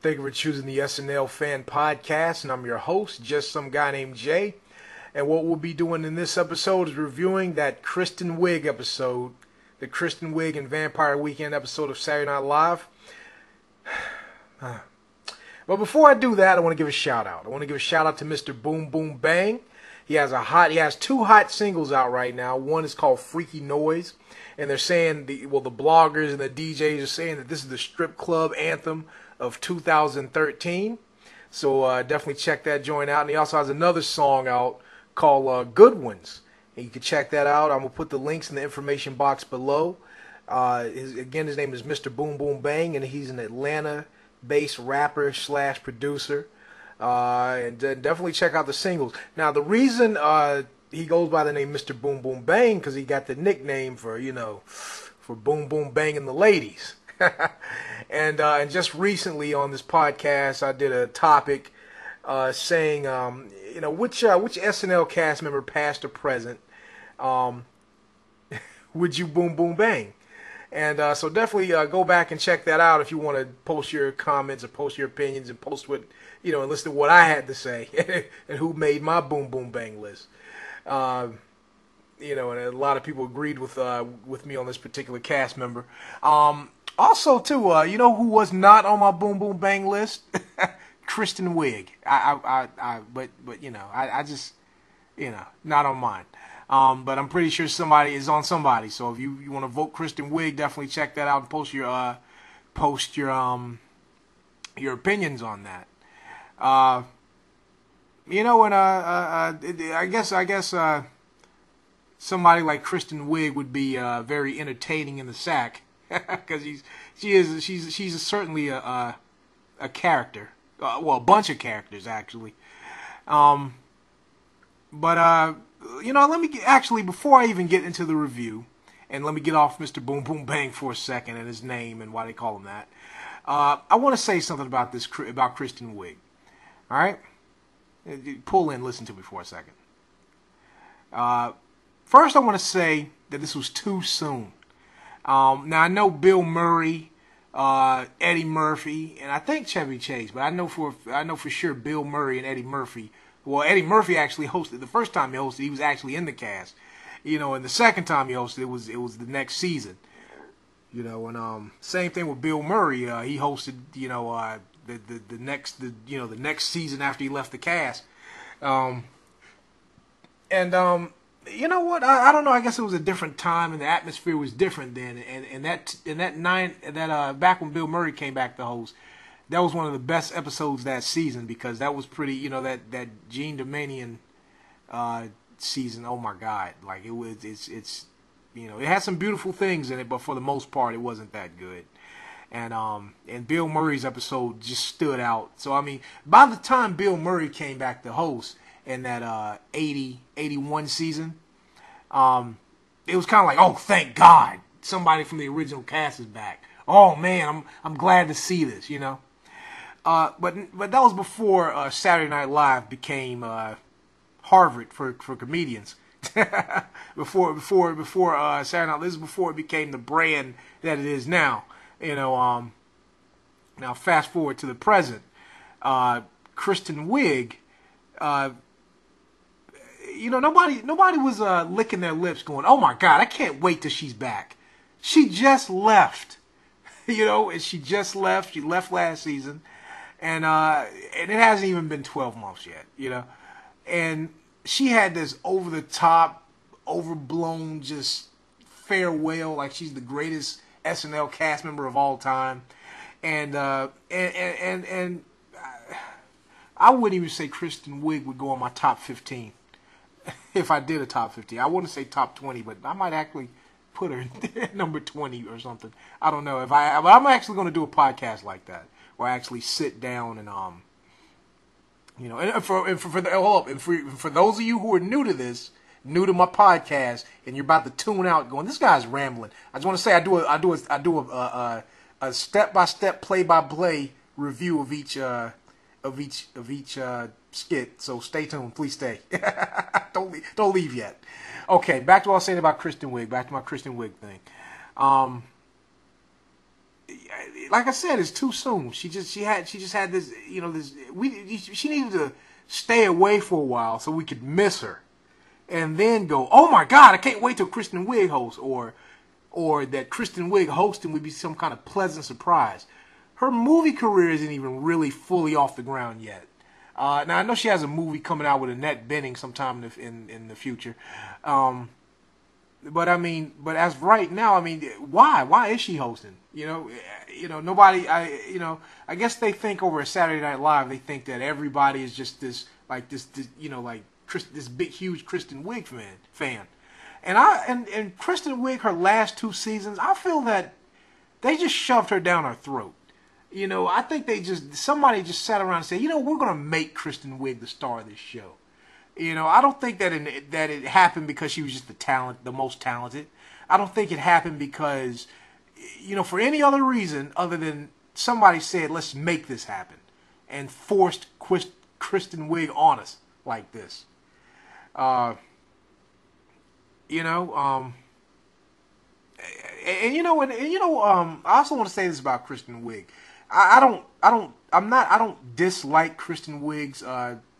Thank you for choosing the SNL Fan Podcast, and I'm your host, just some guy named Jay. And what we'll be doing in this episode is reviewing that Kristen Wiig episode, the Kristen Wiig and Vampire Weekend episode of Saturday Night Live. But before I do that, I want to give a shout out. I want to give a shout out to Mr. Boom Boom Bang. He has two hot singles out right now. One is called Freaky Noize, and they're saying the bloggers and the DJs are saying that this is the strip club anthem of 2013. So definitely check that joint out. And he also has another song out called Good Ones. And you can check that out. I'm going to put the links in the information box below. His name is Mr. Boom Boom Bang, and he's an Atlanta-based rapper / producer. And definitely check out the singles. Now, the reason he goes by the name Mr. Boom Boom Bang, because he got the nickname for Boom Boom Banging the ladies. And just recently on this podcast, I did a topic saying, which SNL cast member, past or present, would you boom boom bang? And so definitely go back and check that out if you want to post your comments or post your opinions and post what and listen to what I had to say and who made my boom boom bang list. And a lot of people agreed with me on this particular cast member. Also, too, who was not on my boom boom bang list? Kristen Wiig. I just, not on mine. But I'm pretty sure somebody is on somebody. So if you want to vote Kristen Wiig, definitely check that out and post your opinions on that. I guess somebody like Kristen Wiig would be very entertaining in the sack. Because she's certainly a character, a bunch of characters actually. Let me before I even get into the review, and let me get off Mr. Boom Boom Bang for a second and his name and why they call him that. I want to say something about Kristen Wiig. All right, pull in, listen to me for a second. First, I want to say that this was too soon. Now I know Bill Murray, Eddie Murphy, and I think Chevy Chase, but I know for sure Bill Murray and Eddie Murphy. Well, Eddie Murphy actually hosted. The first time he hosted, he was actually in the cast. And the second time he hosted, it was the next season. And same thing with Bill Murray. He hosted, the next season after he left the cast. You know what? I don't know. I guess it was a different time, and the atmosphere was different then. And back when Bill Murray came back to host, that was one of the best episodes that season because that was pretty. That Gene Doumanian season. Oh my God! Like it was. It had some beautiful things in it, but for the most part, it wasn't that good. And Bill Murray's episode just stood out. So I mean, by the time Bill Murray came back to host in that 81 season, it was kind of like, oh, thank God, somebody from the original cast is back. Oh man, I'm glad to see this, But that was before Saturday Night Live became Harvard for comedians. before Saturday Night, this is before it became the brand that it is now. Now fast forward to the present, Kristen Wiig. Nobody was licking their lips going, oh my God, I can't wait till she's back. She just left, and she just left. She left last season, and it hasn't even been 12 months yet, and she had this over the top, overblown, just farewell, like she's the greatest SNL cast member of all time, and I wouldn't even say Kristen Wiig would go on my top 15. If I did a top 15, I wouldn't say top 20, but I might actually put her at number 20 or something. I don't know but I'm actually going to do a podcast like that where I actually sit down and for those of you who are new to this, new to my podcast, and you're about to tune out, going, this guy's rambling. I just want to say I do a step-by-step, play-by-play review of each skit. So stay tuned, please stay. Don't leave yet. Okay, back to what I was saying about Kristen Wiig. Back to my Kristen Wiig thing. like I said, it's too soon. She just had this, she needed to stay away for a while so we could miss her, and then go, oh my God, I can't wait till Kristen Wiig hosts, or that Kristen Wiig hosting would be some kind of pleasant surprise. Her movie career isn't even really fully off the ground yet. Now I know she has a movie coming out with Annette sometime in the future. But as of right now, I mean, why is she hosting? Nobody. I guess they think over at Saturday Night Live, they think that everybody is just this big, huge Kristen Wiig fan. And Kristen Wiig, her last 2 seasons, I feel that they just shoved her down our throat. I think somebody just sat around and said, we're going to make Kristen Wiig the star of this show. I don't think that it happened because she was just the most talented. I don't think it happened because, for any other reason other than somebody said, let's make this happen, and forced Kristen Wiig on us like this. I also want to say this about Kristen Wiig. I don't dislike Kristen Wiig's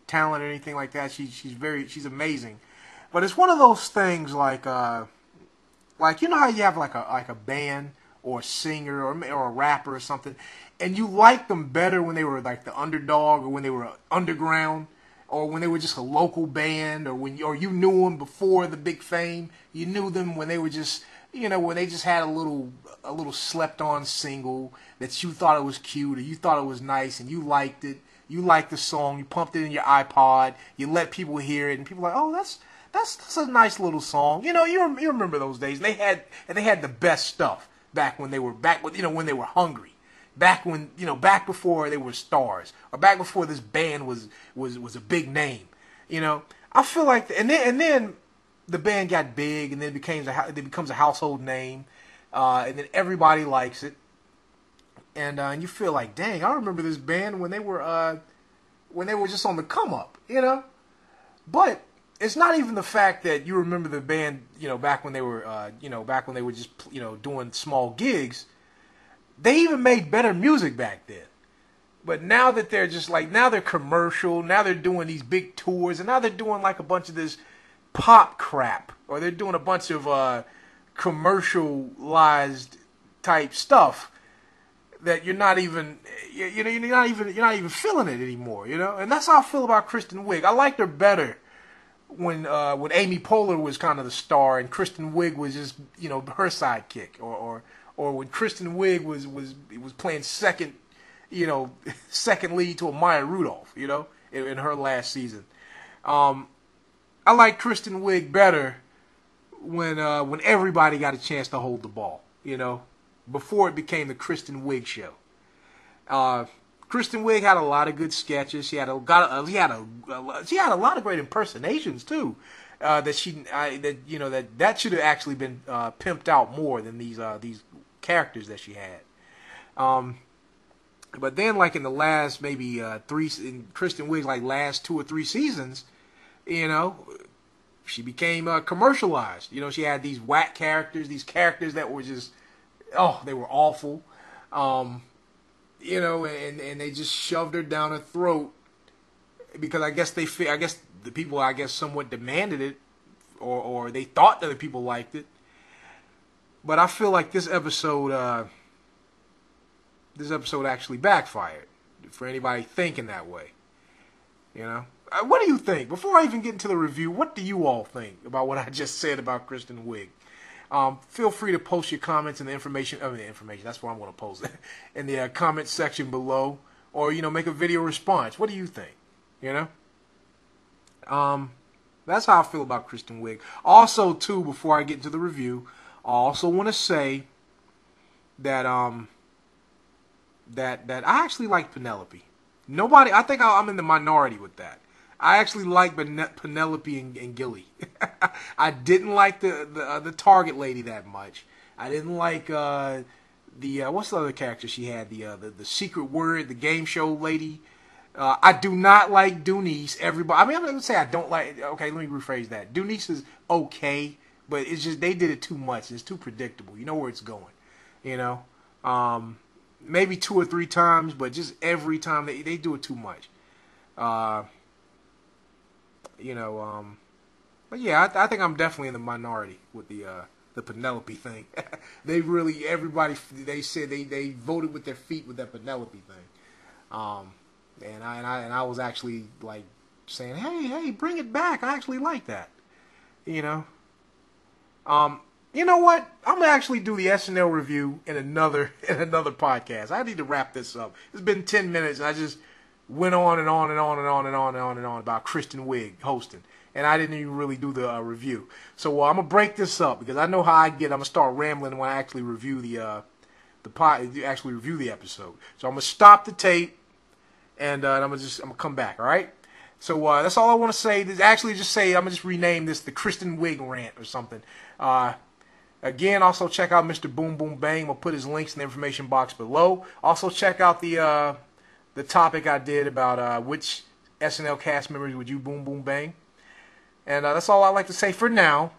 talent or anything like that. She's amazing, but it's one of those things like how you have like a band or a singer or a rapper or something, and you like them better when they were like the underdog, or when they were underground, or when they were just a local band, or you knew them before the big fame. You knew them when they were just when they just had a little slept on single that you thought it was cute, or you thought it was nice and you liked it. You liked the song, you pumped it in your iPod, you let people hear it, and people were like, oh, that's a nice little song. You remember those days. And they had the best stuff when they were hungry. Back before they were stars, or back before this band was a big name. I feel like, and then the band got big, and then it becomes a household name, and then everybody likes it. And you feel like, dang, I remember this band when they were just on the come up, But it's not even the fact that you remember the band, back when they were, just, doing small gigs. They even made better music back then. But now that they're now they're commercial, now they're doing these big tours, and now they're doing like a bunch of this pop crap, or they're doing a bunch of commercialized type stuff that you're not even feeling it anymore, And that's how I feel about Kristen Wiig. I liked her better when Amy Poehler was kind of the star and Kristen Wiig was just her sidekick, or when Kristen Wiig was playing second lead to a Maya Rudolph, in her last season. I like Kristen Wiig better when everybody got a chance to hold the ball, before it became the Kristen Wiig show. Kristen Wiig had a lot of good sketches. She had a lot of great impersonations too. That should have actually been pimped out more than these characters that she had. But then, like in the last maybe in Kristen Wiig's like last 2 or 3 seasons, she became commercialized. She had these whack characters, these characters that were just, they were awful. And they just shoved her down her throat because I guess the people somewhat demanded it, or they thought that the people liked it. But I feel like this episode actually backfired for anybody thinking that way. What do you think? Before I even get into the review, what do you all think about what I just said about Kristen Wiig? Feel free to post your comments in the information. That's where I'm going to post it in the comment section below, or make a video response. What do you think? That's how I feel about Kristen Wiig. Also, too, before I get into the review, I also want to say that that I actually like Penelope. I think I'm in the minority with that. I actually like Penelope and Gilly. I didn't like the Target lady that much. I didn't like what's the other character she had? The secret word, the game show lady. I do not like Dooneese. Everybody. I'm not gonna say I don't like. Okay, let me rephrase that. Dooneese is okay, but it's just they did it too much. It's too predictable. You know where it's going. maybe 2 or 3 times, but just every time they do it too much. But yeah, I think I'm definitely in the minority with the Penelope thing. Everybody, they said they voted with their feet with that Penelope thing. And I was actually like saying, hey, bring it back. I actually like that. You know. You know what? I'm gonna actually do the SNL review in another podcast. I need to wrap this up. It's been 10 minutes, and I just went on and on and on and on and on and on and on about Kristen Wiig hosting, and I didn't even really do the review. So I'm gonna break this up because I know how I get. I'm gonna start rambling when I actually review the episode. So I'm gonna stop the tape, and I'm gonna come back. All right. So that's all I want to say. I'm gonna just rename this the Kristen Wiig rant or something. Again, also check out Mr. Boom Boom Bang. We'll put his links in the information box below. Also check out the topic I did about which SNL cast members would you boom boom bang. And that's all I'd like to say for now.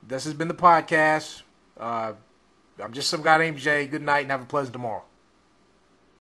This has been the podcast. I'm just some guy named Jay. Good night and have a pleasant tomorrow.